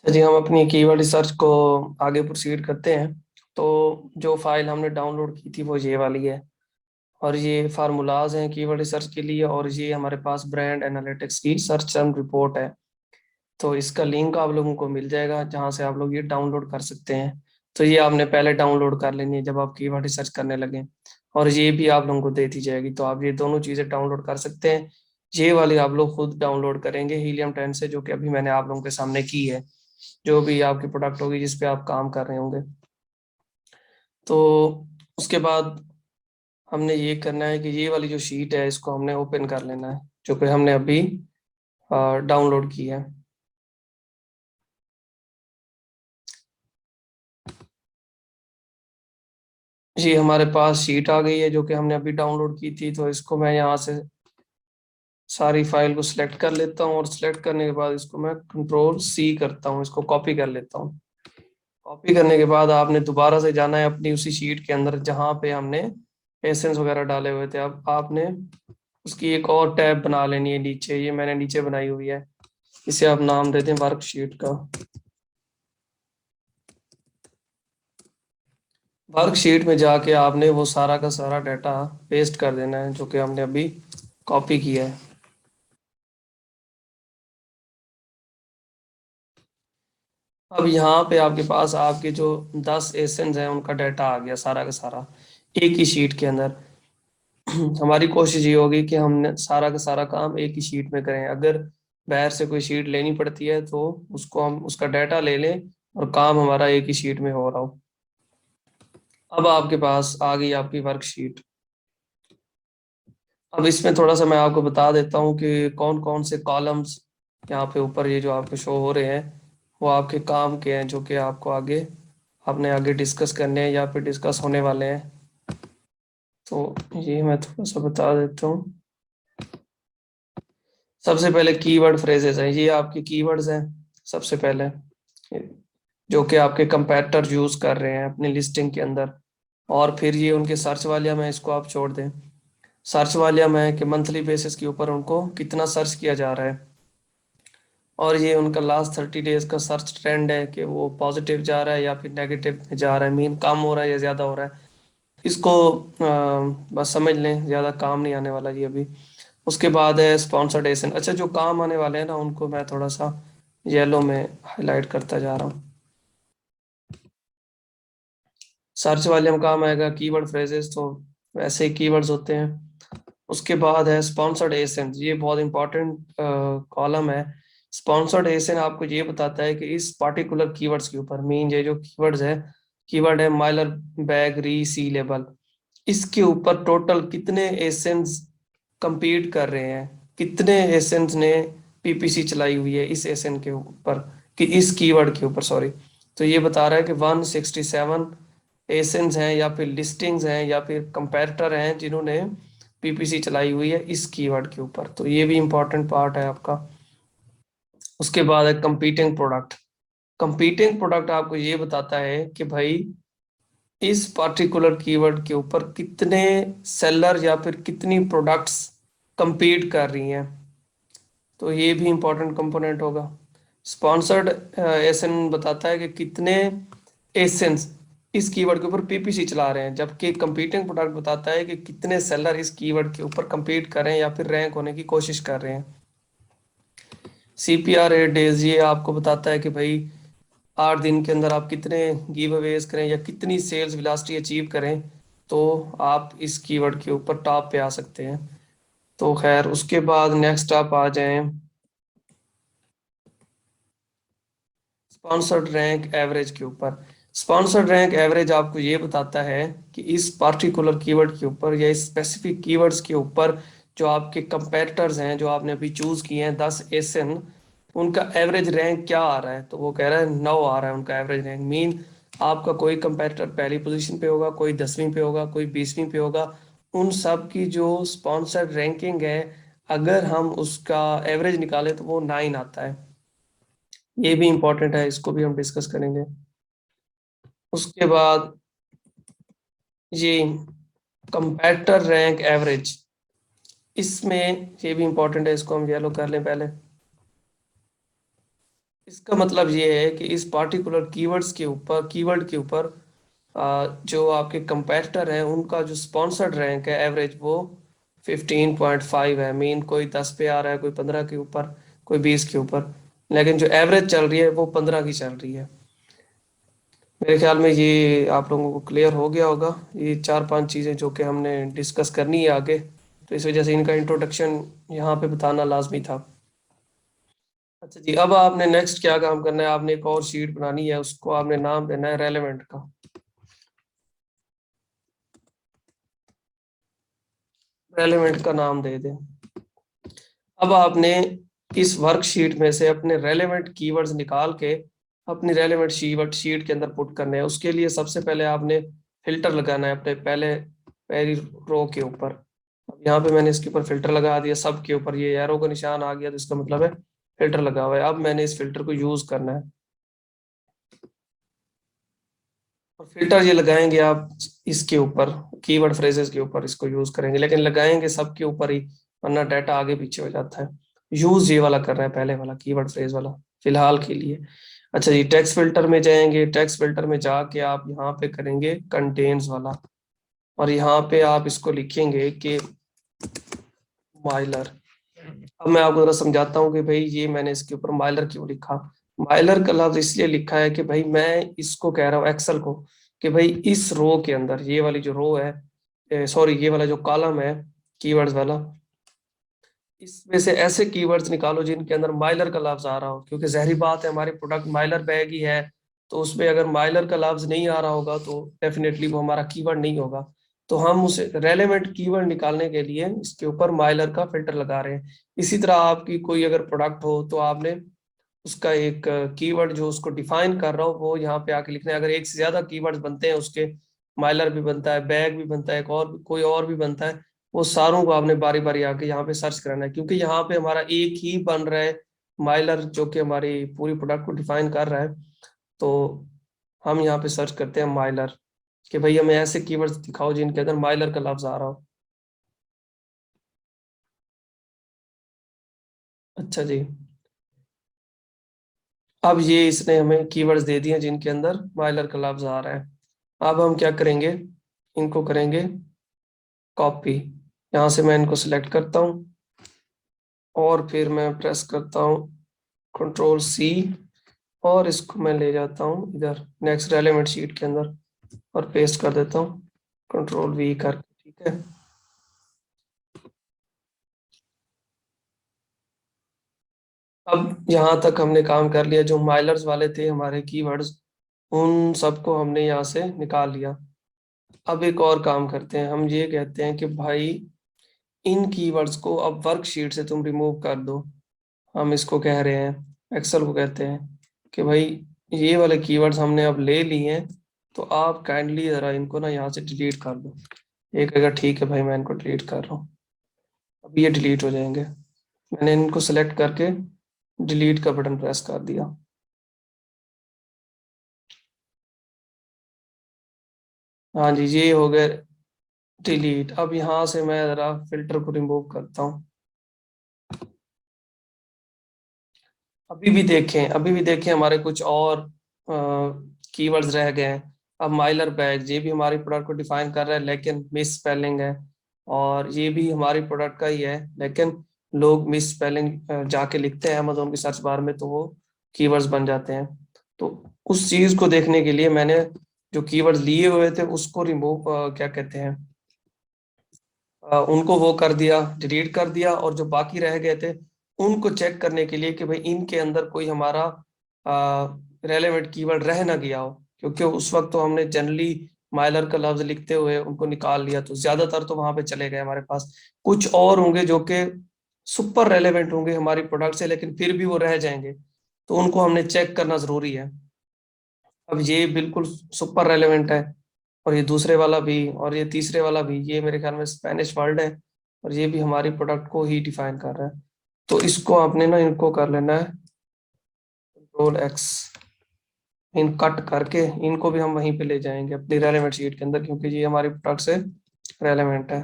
अच्छा जी, हम अपनी कीवर्ड रिसर्च को आगे प्रोसीड करते हैं। तो जो फाइल हमने डाउनलोड की थी वो ये वाली है। और ये फार्मूलाज हैं कीवर्ड रिसर्च के लिए, और ये हमारे पास ब्रांड एनालिटिक्स की सर्च टर्म रिपोर्ट है। तो इसका लिंक आप लोगों को मिल जाएगा जहाँ से आप लोग ये डाउनलोड कर सकते हैं। तो ये आपने पहले डाउनलोड कर लेनी है जब आप कीवर्ड रिसर्च करने लगे, और ये भी आप लोगों को दे दी जाएगी। तो आप ये दोनों चीज़ें डाउनलोड कर सकते हैं। ये वाली आप लोग खुद डाउनलोड करेंगे हीलियम 10 से, जो कि अभी मैंने आप लोगों के सामने की है। जो भी आपकी प्रोडक्ट होगी जिस पे आप काम कर रहे होंगे, तो उसके बाद हमने ये करना है कि ये वाली जो शीट है इसको हमने ओपन कर लेना है, जो कि हमने अभी डाउनलोड की है। जी, हमारे पास शीट आ गई है जो कि हमने अभी डाउनलोड की थी। तो इसको मैं यहाँ से सारी फाइल को सिलेक्ट कर लेता हूँ, और सिलेक्ट करने के बाद इसको मैं कंट्रोल C करता हूँ, इसको कॉपी कर लेता हूँ। कॉपी करने के बाद आपने दोबारा से जाना है अपनी उसी शीट के अंदर जहाँ पे हमने एसेंस वगैरह डाले हुए थे। अब आपने उसकी एक और टैब बना लेनी है नीचे, ये मैंने नीचे बनाई हुई है। इसे आप नाम देते हैं वर्कशीट का। वर्कशीट में जाके आपने वो सारा का सारा डाटा पेस्ट कर देना है जो कि हमने अभी कॉपी किया है। अब यहाँ पे आपके पास आपके जो 10 एसेंस हैं उनका डाटा आ गया सारा का सारा एक ही शीट के अंदर। हमारी कोशिश ये होगी कि हमने सारा का सारा काम एक ही शीट में करें। अगर बाहर से कोई शीट लेनी पड़ती है तो उसको हम उसका डाटा ले लें और काम हमारा एक ही शीट में हो रहा हो। अब आपके पास आ गई आपकी वर्कशीट। अब इसमें थोड़ा सा मैं आपको बता देता हूँ कि कौन कौन से कॉलम्स यहाँ पे ऊपर ये जो आपको शो हो रहे हैं वो आपके काम के हैं, जो कि आपको आगे आपने आगे डिस्कस करने हैं या फिर डिस्कस होने वाले हैं। तो ये मैं थोड़ा सा बता देता हूँ। सबसे पहले कीवर्ड फ्रेजेस हैं, ये आपके कीवर्ड्स हैं सबसे पहले, जो कि आपके कंपैरेटर यूज कर रहे हैं अपनी लिस्टिंग के अंदर। और फिर ये उनके सर्च वालिया में इसको आप छोड़ दें। सर्च वालिया में कि मंथली बेसिस के ऊपर उनको कितना सर्च किया जा रहा है, और ये उनका लास्ट 30 डेज का सर्च ट्रेंड है कि वो पॉजिटिव जा रहा है या फिर नेगेटिव में जा रहा है, मीन कम हो रहा है या ज़्यादा हो रहा है। इसको बस समझ लें, ज़्यादा काम नहीं आने वाला जी अभी। उसके बाद है स्पॉन्सर्ड एसेंट। अच्छा, जो काम आने वाले हैं ना उनको मैं थोड़ा सा येलो में हाईलाइट करता जा रहा हूँ। सर्च वाले में काम आएगा कीवर्ड फ्रेजेस, तो वैसे ही कीवर्ड्स होते हैं। उसके बाद है स्पॉन्सर्ड एसेंट, ये बहुत इंपॉर्टेंट कॉलम है। स्पॉन्सर्ड एसेंट आपको ये बताता है कि इस पार्टिकुलर कीवर्ड्स के ऊपर, मीन ये जो कीवर्ड्स है, कीवर्ड है माइलर बैग री सी लेबल, इसके ऊपर टोटल कितने एसेंट्स compete कर रहे हैं, कितने एसेंट्स ने पीपीसी चलाई हुई है इस एसेंट के ऊपर, कि इस कीवर्ड के ऊपर, सॉरी। तो ये बता रहा है कि 167 एसेंट्स हैं या फिर लिस्टिंग्स हैं या फिर कंपैरेटर हैं जिन्होंने पीपीसी चलाई हुई है इस कीवर्ड के ऊपर। तो ये भी इंपॉर्टेंट पार्ट है आपका। उसके बाद है कंपीटिंग प्रोडक्ट। कंपीटिंग प्रोडक्ट आपको ये बताता है कि भाई इस पर्टिकुलर कीवर्ड के ऊपर कितने सेलर या फिर कितनी प्रोडक्ट्स compete कर रही हैं। तो ये भी इंपॉर्टेंट कंपोनेंट होगा। स्पॉन्सर्ड एसन बताता है कि कितने एसेंस इस कीवर्ड के ऊपर पीपीसी चला रहे हैं, जबकि कंपीटिंग प्रोडक्ट बताता है कि कितने सेलर इस कीवर्ड के ऊपर compete कर रहे हैं या फिर रैंक होने की कोशिश कर रहे हैं। सीपीआर 8 डेज ये आपको बताता है कि भाई 8 दिन के अंदर आप कितने गिव अवेज करें या कितनी सेल्स वेलोसिटी अचीव करें तो आप इस कीवर्ड के ऊपर टॉप पे आ सकते हैं। तो खैर, उसके बाद नेक्स्ट आप आ जाएं स्पॉन्सर्ड रैंक एवरेज के ऊपर। स्पॉन्सर्ड रैंक एवरेज आपको ये बताता है कि इस पार्टिकुलर कीवर्ड के ऊपर या इस स्पेसिफिक कीवर्ड्स के ऊपर जो आपके कंपेटिटर्स हैं जो आपने अभी चूज किए हैं 10 एसन, उनका एवरेज रैंक क्या आ रहा है। तो वो कह रहा है 9 आ रहा है उनका एवरेज रैंक। मीन आपका कोई कंपेटिटर पहली पोजीशन पे होगा, कोई 10वीं पे होगा, कोई 20वीं पे होगा। उन सब की जो स्पॉन्सर्ड रैंकिंग है, अगर हम उसका एवरेज निकालें तो वो 9 आता है। ये भी इंपॉर्टेंट है, इसको भी हम डिस्कस करेंगे। उसके बाद ये कंपैरेटर रैंक एवरेज, इसमें ये भी इंपॉर्टेंट है, इसको हम येलो कर लें पहले। इसका मतलब ये है कि इस पार्टिकुलर कीवर्ड के ऊपर जो आपके कंपेटिटर हैं उनका जो स्पॉन्सर्ड रैंक है एवरेज वो 15.5 है। मीन कोई 10 पे आ रहा है, कोई 15 के ऊपर, कोई 20 के ऊपर, लेकिन जो एवरेज चल रही है वो 15 की चल रही है। मेरे ख्याल में ये आप लोगों को क्लियर हो गया होगा, ये चार पांच चीज़ें जो कि हमने डिस्कस करनी है आगे, तो इस वजह से इनका इंट्रोडक्शन यहाँ पे बताना लाजमी था। अच्छा जी, अब आपने नेक्स्ट क्या काम करना है, आपने एक और शीट बनानी है, उसको आपने नाम देना है रेलेवेंट का। रेलेवेंट का नाम दे दें। अब आपने इस वर्कशीट में से अपने रेलेवेंट कीवर्ड्स निकाल के अपनी रेलेवेंट शीट के अंदर पुट करने हैं। उसके लिए सबसे पहले आपने फिल्टर लगाना है अपने पहली रो के ऊपर। अब यहाँ पे मैंने इसके ऊपर फिल्टर लगा दिया, सब के ऊपर ये एरो का निशान आ गया, तो इसका मतलब है फिल्टर लगा हुआ है। अब मैंने इस फिल्टर को यूज करना है, और फिल्टर ये लगाएंगे आप इसके ऊपर, कीवर्ड फ्रेजेस के ऊपर इसको यूज करेंगे, लेकिन लगाएंगे सबके ऊपर ही, वरना डाटा आगे पीछे हो जाता है। यूज ये वाला कर रहे हैं, पहले वाला कीवर्ड फ्रेज वाला फिलहाल के लिए। अच्छा जी, टेक्स्ट फिल्टर में जाएंगे, टेक्स्ट फिल्टर में जाके आप यहाँ पे करेंगे कंटेन्स वाला, और यहाँ पे आप इसको लिखेंगे कि माइलर। अब मैं आपको जरा समझाता हूँ कि भाई ये मैंने इसके ऊपर माइलर क्यों लिखा। माइलर का लफ्ज इसलिए लिखा है कि भाई मैं इसको कह रहा हूँ एक्सेल को कि भाई इस रो के अंदर, ये वाली जो रो है, सॉरी ये वाला जो कॉलम है कीवर्ड्स वाला, इसमें से ऐसे कीवर्ड्स निकालो जिनके अंदर माइलर का लफ्ज आ रहा हो, क्योंकि जहरी बात है हमारी प्रोडक्ट माइलर बैग ही है, तो उसमें अगर माइलर का लफ्ज नहीं आ रहा होगा तो डेफिनेटली वो हमारा कीवर्ड नहीं होगा। तो हम उसे रेलेवेंट कीवर्ड निकालने के लिए इसके ऊपर माइलर का फिल्टर लगा रहे हैं। इसी तरह आपकी कोई अगर प्रोडक्ट हो तो आपने उसका एक कीवर्ड जो उसको डिफाइन कर रहा हो वो यहाँ पे आके लिखना है। अगर एक से ज्यादा कीवर्ड्स बनते हैं उसके, माइलर भी बनता है, बैग भी बनता है, एक और कोई और भी बनता है, वो सारों को आपने बारी बारी आके यहाँ पे सर्च कराना है, क्योंकि यहाँ पे हमारा एक ही बन रहा है माइलर जो कि हमारी पूरी प्रोडक्ट को डिफाइन कर रहा है। तो हम यहाँ पे सर्च करते हैं माइलर, कि भाई हमें ऐसे कीवर्ड्स दिखाओ जिनके अंदर माइलर का लफ्ज आ रहा हो। अच्छा जी, अब ये इसने हमें कीवर्ड्स दे दिए जिनके अंदर माइलर का लफ्ज आ रहा है। अब हम क्या करेंगे, इनको करेंगे कॉपी। यहाँ से मैं इनको सिलेक्ट करता हूँ, और फिर मैं प्रेस करता हूँ कंट्रोल C, और इसको मैं ले जाता हूँ इधर नेक्स्ट रेलेवेंट शीट के अंदर, और पेस्ट कर देता हूँ कंट्रोल V करके, ठीक है। अब यहाँ तक हमने काम कर लिया, जो माइलर्स वाले थे हमारे कीवर्ड्स, उन सबको हमने यहाँ से निकाल लिया। अब एक और काम करते हैं, हम ये कहते हैं कि भाई इन कीवर्ड्स को अब वर्कशीट से तुम रिमूव कर दो। हम इसको कह रहे हैं, एक्सेल को कहते हैं कि भाई ये वाले कीवर्ड्स हमने अब ले लिए हैं, तो आप काइंडली जरा इनको ना यहाँ से डिलीट कर दो। एक अगर ठीक है भाई, मैं इनको डिलीट कर रहा हूँ, अब ये डिलीट हो जाएंगे। मैंने इनको सेलेक्ट करके डिलीट का बटन प्रेस कर दिया। हाँ जी, ये हो गए डिलीट। अब यहाँ से मैं जरा फिल्टर को रिमूव करता हूँ। अभी भी देखें हमारे कुछ और कीवर्ड्स रह गए हैं। अब माइलर बैग, ये भी हमारी प्रोडक्ट को डिफाइन कर रहा है लेकिन मिस स्पेलिंग है, और ये भी हमारी प्रोडक्ट का ही है, लेकिन लोग मिस स्पेलिंग जाके लिखते हैं अमेजोन की सर्च बार में, तो वो कीवर्ड्स बन जाते हैं। तो उस चीज को देखने के लिए मैंने जो कीवर्ड्स लिए हुए थे उसको रिमूव, क्या कहते हैं, उनको वो कर दिया, डिलीट कर दिया, और जो बाकी रह गए थे उनको चेक करने के लिए कि भाई इनके अंदर कोई हमारा रेलेवेंट कीवर्ड रह ना गया हो, क्योंकि उस वक्त तो हमने जनरली माइलर का लफ्ज लिखते हुए उनको निकाल लिया, तो ज्यादातर तो वहां पे चले गए हमारे पास। कुछ और होंगे जो कि सुपर रेलेवेंट होंगे हमारी प्रोडक्ट से, लेकिन फिर भी वो रह जाएंगे, तो उनको हमने चेक करना जरूरी है। अब ये बिल्कुल सुपर रेलेवेंट है, और ये दूसरे वाला भी, और ये तीसरे वाला भी, ये मेरे ख्याल में स्पेनिश वर्ड है, और ये भी हमारी प्रोडक्ट को ही डिफाइन कर रहा है। तो इसको आपने ना इनको कर लेना है कंट्रोल X, इन कट करके इनको भी हम वहीं पे ले जाएंगे अपनी रेलेवेंट शीट के अंदर, क्योंकि ये हमारी प्रोडक्ट से रेलेवेंट है।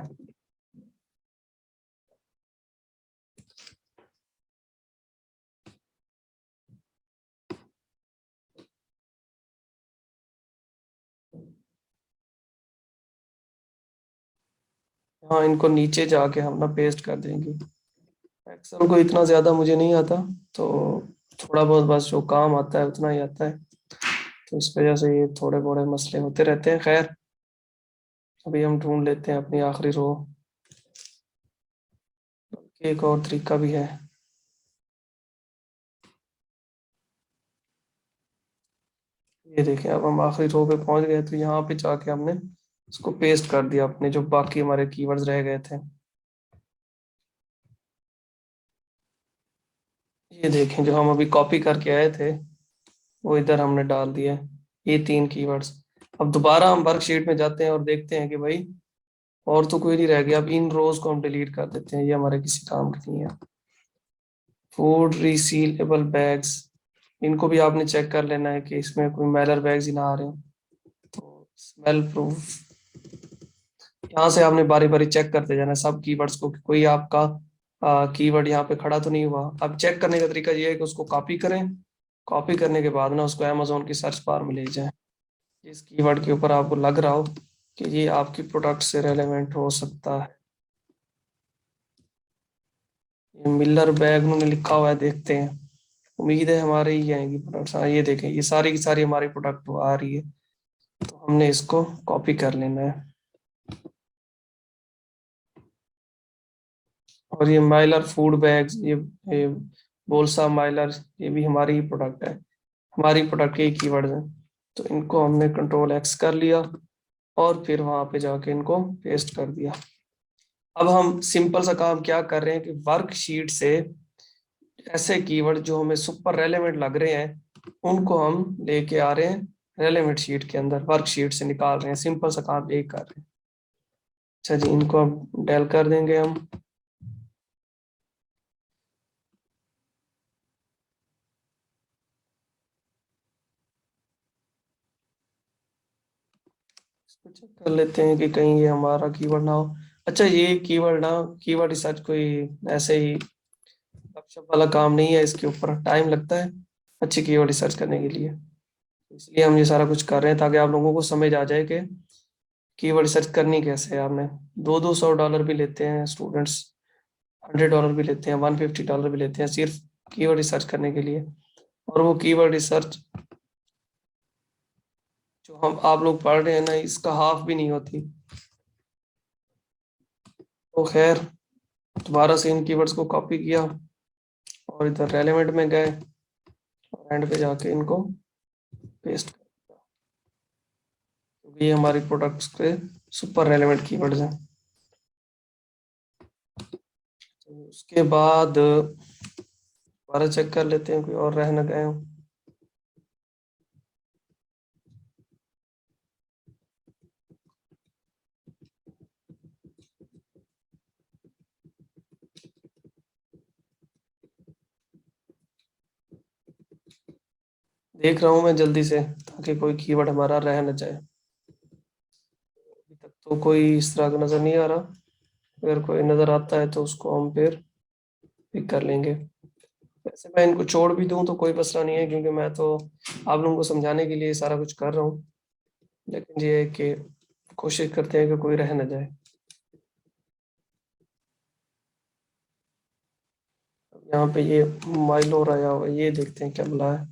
हाँ, इनको नीचे जाके हम ना पेस्ट कर देंगे। एक्सेल को इतना ज्यादा मुझे नहीं आता, तो थोड़ा बहुत बस जो काम आता है उतना ही आता है। तो इस वजह से ये थोड़े बड़े मसले होते रहते हैं। खैर, अभी हम ढूंढ लेते हैं अपनी आखिरी रो। एक और तरीका भी है। ये देखें, अब हम आखिरी रो पे पहुंच गए, तो यहाँ पे जाके हमने इसको पेस्ट कर दिया, अपने जो बाकी हमारे कीवर्ड्स रह गए थे। ये देखें, जो हम अभी कॉपी करके आए थे वो इधर हमने डाल दिया है, ये 3 कीवर्ड्स। अब दोबारा हम वर्कशीट में जाते हैं और देखते हैं कि भाई और तो कोई नहीं रह गया। अब इन रोज को हम डिलीट कर देते हैं, ये हमारे किसी काम की नहीं है। फूड रिसीलेबल बैग्स, इनको भी आपने चेक कर लेना है कि इसमें कोई मैलर बैग्स ही ना आ रहे हो। तो स्मेल प्रूफ, यहाँ से आपने बारी बारी चेक करते जाना सब कीवर्ड्स को कि कोई आपका कीवर्ड यहाँ पे खड़ा तो नहीं हुआ। अब चेक करने का तरीका ये है कि उसको कॉपी करें। कॉपी करने के बाद ना उसको अमेजोन की सर्च बार में ले जाएं, जिस कीवर्ड के ऊपर आपको लग रहा हो कि ये आपकी प्रोडक्ट से रेलेवेंट हो सकता है। ये मिलर बैग उन्होंने लिखा हुआ है, देखते हैं। उम्मीद है हमारे ही आएंगी प्रोडक्ट्स। हाँ, ये देखें, ये सारी की सारी हमारी प्रोडक्ट आ रही है। तो हमने इसको कॉपी कर लेना है। और ये माइलर फूड बैग्स, ये बोलसा माइलर, ये भी हमारी ही प्रोडक्ट है, हमारी प्रोडक्ट के ही कीवर्ड्स हैं। तो इनको हमने कंट्रोल X कर लिया और फिर वहां पे जाके इनको पेस्ट कर दिया। अब हम सिंपल सा काम क्या कर रहे हैं कि वर्कशीट से ऐसे कीवर्ड जो हमें सुपर रेलेवेंट लग रहे हैं उनको हम लेके आ रहे हैं रेलेवेंट शीट के अंदर, वर्कशीट से निकाल रहे हैं। सिंपल सा काम एक कर रहे हैं। अच्छा जी, इनको अब डेल कर देंगे हम। इसको चेक कर लेते हैं कि कहीं ये हमारा कीवर्ड ना हो। अच्छा, ये कीवर्ड ना, कीवर्ड रिसर्च कोई ऐसे ही गपशप वाला काम नहीं है, इसके ऊपर टाइम लगता है अच्छी कीवर्ड रिसर्च करने के लिए। इसलिए हम ये सारा कुछ कर रहे हैं ताकि आप लोगों को समझ आ जाए कि कीवर्ड रिसर्च करनी कैसे है। आपने 200-200 डॉलर भी लेते हैं स्टूडेंट्स, $100 भी लेते हैं, $150 भी लेते हैं सिर्फ कीवर्ड रिसर्च करने के लिए। और वो कीवर्ड रिसर्च जो हम आप लोग पढ़ रहे हैं ना, इसका हाफ भी नहीं होती। तो खैर, दोबारा से इन कीवर्ड्स को कॉपी किया और इधर रेलेवेंट में गए और एंड पे जाके इनको पेस्ट कर दिया, क्योंकि ये हमारी प्रोडक्ट्स के सुपर रेलेवेंट कीवर्ड्स हैं। तो उसके बाद दोबारा चेक कर लेते हैं कोई और रह न गए हों। देख रहा हूँ मैं जल्दी से, ताकि कोई कीवर्ड हमारा रह न जाए। अभी तक तो कोई इस तरह का नजर नहीं आ रहा। अगर कोई नजर आता है तो उसको हम फिर पिक कर लेंगे। वैसे मैं इनको छोड़ भी दूं तो कोई मसला नहीं है, क्योंकि मैं तो आप लोगों को समझाने के लिए सारा कुछ कर रहा हूँ। लेकिन ये है कि कोशिश करते हैं कि कोई रह न जाए। यहाँ पे ये माइलो आया हुआ है, ये देखते हैं क्या बुला है।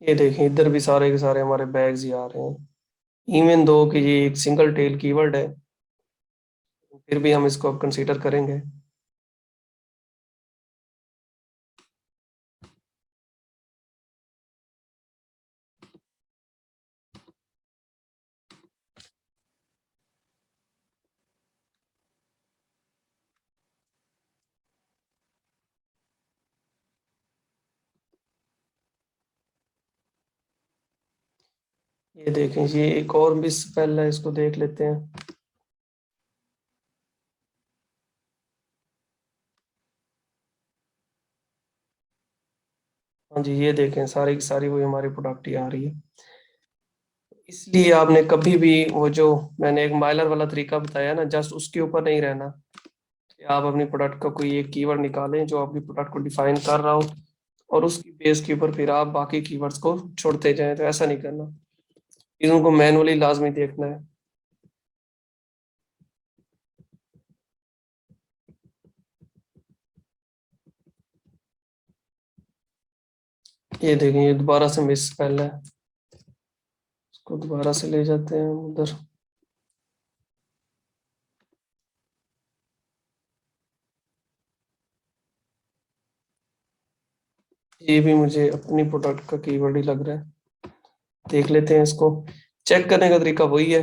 ये देखें, इधर भी सारे के सारे हमारे बैग्स ही आ रहे हैं। इवन दो कि ये एक सिंगल टेल कीवर्ड है, फिर भी हम इसको अब कंसीडर करेंगे। ये देखें, ये एक और मिस स्पेल है, इसको देख लेते हैं। हाँ जी, ये देखें, सारी की सारी वही हमारी प्रोडक्ट ही आ रही है। इसलिए आपने कभी भी वो जो मैंने एक माइलर वाला तरीका बताया ना, जस्ट उसके ऊपर नहीं रहना। आप अपनी प्रोडक्ट का कोई एक कीवर्ड निकालें जो आपकी प्रोडक्ट को डिफाइन कर रहा हो, और उसकी बेस के ऊपर फिर आप बाकी कीवर्ड्स को छोड़ते जाएं। तो ऐसा नहीं करना, चीजों को मैनुअली लाजमी देखना है। ये देखें, ये दोबारा से मिस पहले है, इसको दोबारा से ले जाते हैं उधर। ये भी मुझे अपनी प्रोडक्ट का कीवर्ड ही लग रहा है, देख लेते हैं इसको। चेक करने का तरीका वही है।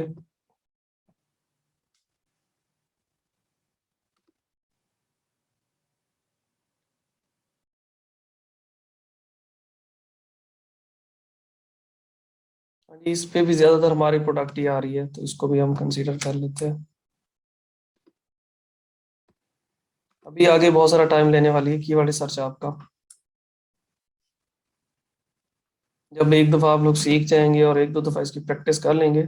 हाँ जी, इस पे भी ज्यादातर हमारी प्रोडक्ट ही आ रही है, तो इसको भी हम कंसीडर कर लेते हैं। अभी आगे बहुत सारा टाइम लेने वाली है कीवर्ड रिसर्च आपका। जब एक दफा आप लोग सीख जाएंगे और एक दो दफा इसकी प्रैक्टिस कर लेंगे,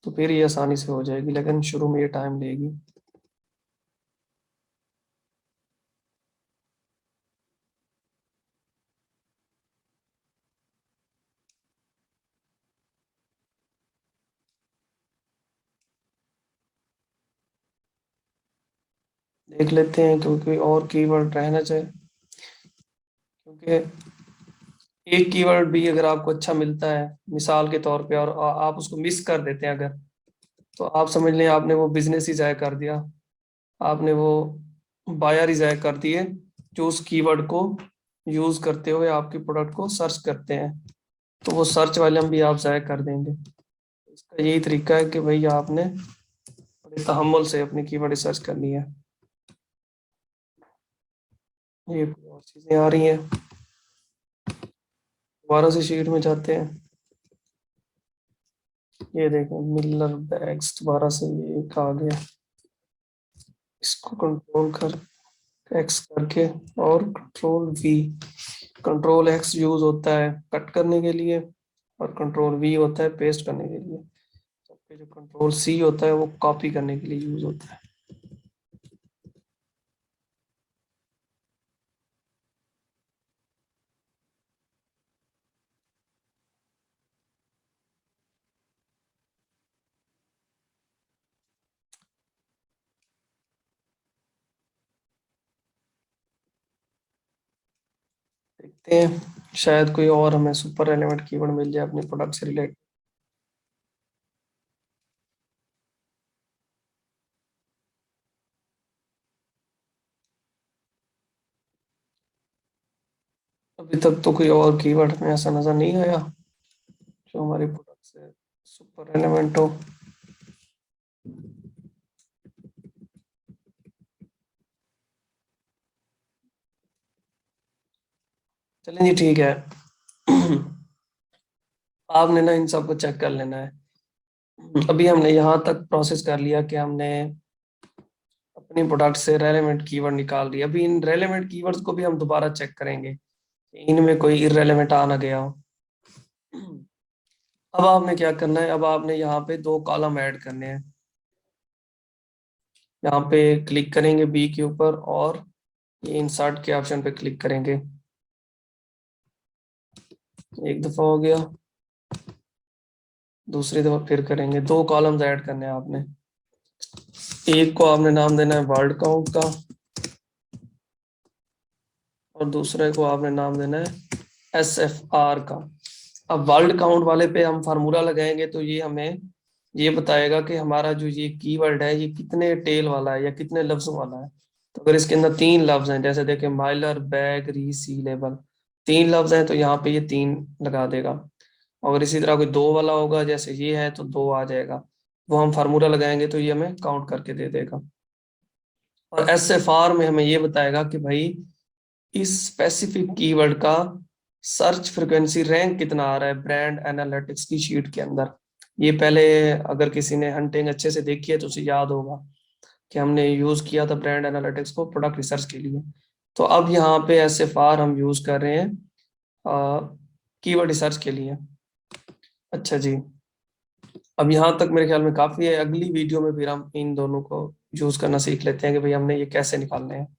तो फिर ये आसानी से हो जाएगी, लेकिन शुरू में ये टाइम लेगी। देख लेते हैं, क्योंकि और कीवर्ड रहना चाहिए, क्योंकि एक कीवर्ड भी अगर आपको अच्छा मिलता है मिसाल के तौर पे, और आप उसको मिस कर देते हैं अगर, तो आप समझ लें आपने वो बिजनेस ही जाया कर दिया, आपने वो बायर ही जाया कर दिए, जो उस कीवर्ड को यूज करते हुए आपकी प्रोडक्ट को सर्च करते हैं। तो वो सर्च वाले हम भी आप जाया कर देंगे। इसका यही तरीका है कि भाई आपने बड़े तहम्मुल से अपनी कीवर्ड रिसर्च करनी है। ये और चीजें आ रही हैं, दोबारा से शीट में जाते हैं। ये देखें, मिलर बैग्स, दोबारा से ये एक आ गया, इसको कंट्रोल कर एक्स करके, और control we. Control x use होता है कट करने के लिए, और कंट्रोल वी होता है पेस्ट करने के लिए, जबकि जो कंट्रोल सी होता है वो कॉपी करने के लिए यूज होता है। देखते हैं, शायद कोई और हमें सुपर रेलेवेंट कीवर्ड मिल जाए अपने प्रोडक्ट से रिलेटेड। अभी तक तो कोई और कीवर्ड हमें ऐसा नजर नहीं आया जो हमारी प्रोडक्ट से सुपर रेलेवेंट हो। चलें जी, ठीक है। आपने ना इन सबको चेक कर लेना है। अभी हमने यहाँ तक प्रोसेस कर लिया कि हमने अपनी प्रोडक्ट से रेलेवेंट कीवर्ड निकाल दिए। अभी इन रेलेवेंट कीवर्ड्स को भी हम दोबारा चेक करेंगे कि इनमें कोई इररेलेवेंट आ ना गया हो। अब आपने क्या करना है, अब आपने यहाँ पे दो कॉलम ऐड करने हैं। यहाँ पे क्लिक करेंगे बी के ऊपर, और ये इंसर्ट के ऑप्शन पे क्लिक करेंगे। एक दफा हो गया, दूसरी दफा फिर करेंगे। दो कॉलम्स ऐड करने हैं आपने। एक को आपने नाम देना है वर्ड काउंट का, और दूसरे को आपने नाम देना है SFR का। अब वर्ड काउंट वाले पे हम फार्मूला लगाएंगे, तो ये हमें ये बताएगा कि हमारा जो ये कीवर्ड है ये कितने टेल वाला है या कितने लफ्जों वाला है। तो अगर इसके अंदर तीन लफ्ज हैं, जैसे देखें माइलर, बैग, री, सी लेबल, तीन लफ्ज हैं, तो यहाँ पे ये तीन लगा देगा। अगर इसी तरह कोई दो वाला होगा जैसे ये है, तो दो आ जाएगा। वो हम फार्मूला लगाएंगे तो ये हमें काउंट करके दे देगा। और SFR में हमें ये बताएगा कि भाई इस स्पेसिफिक कीवर्ड का सर्च फ्रीक्वेंसी रैंक कितना आ रहा है ब्रांड एनालिटिक्स की शीट के अंदर। ये पहले अगर किसी ने हंटिंग अच्छे से देखी है तो उसे याद होगा कि हमने यूज किया था ब्रांड एनालिटिक्स को प्रोडक्ट रिसर्च के लिए। तो अब यहाँ पे SFR हम यूज कर रहे हैं कीवर्ड रिसर्च के लिए। अच्छा जी, अब यहाँ तक मेरे ख्याल में काफी है। अगली वीडियो में फिर हम इन दोनों को यूज करना सीख लेते हैं कि भाई हमने ये कैसे निकालने हैं।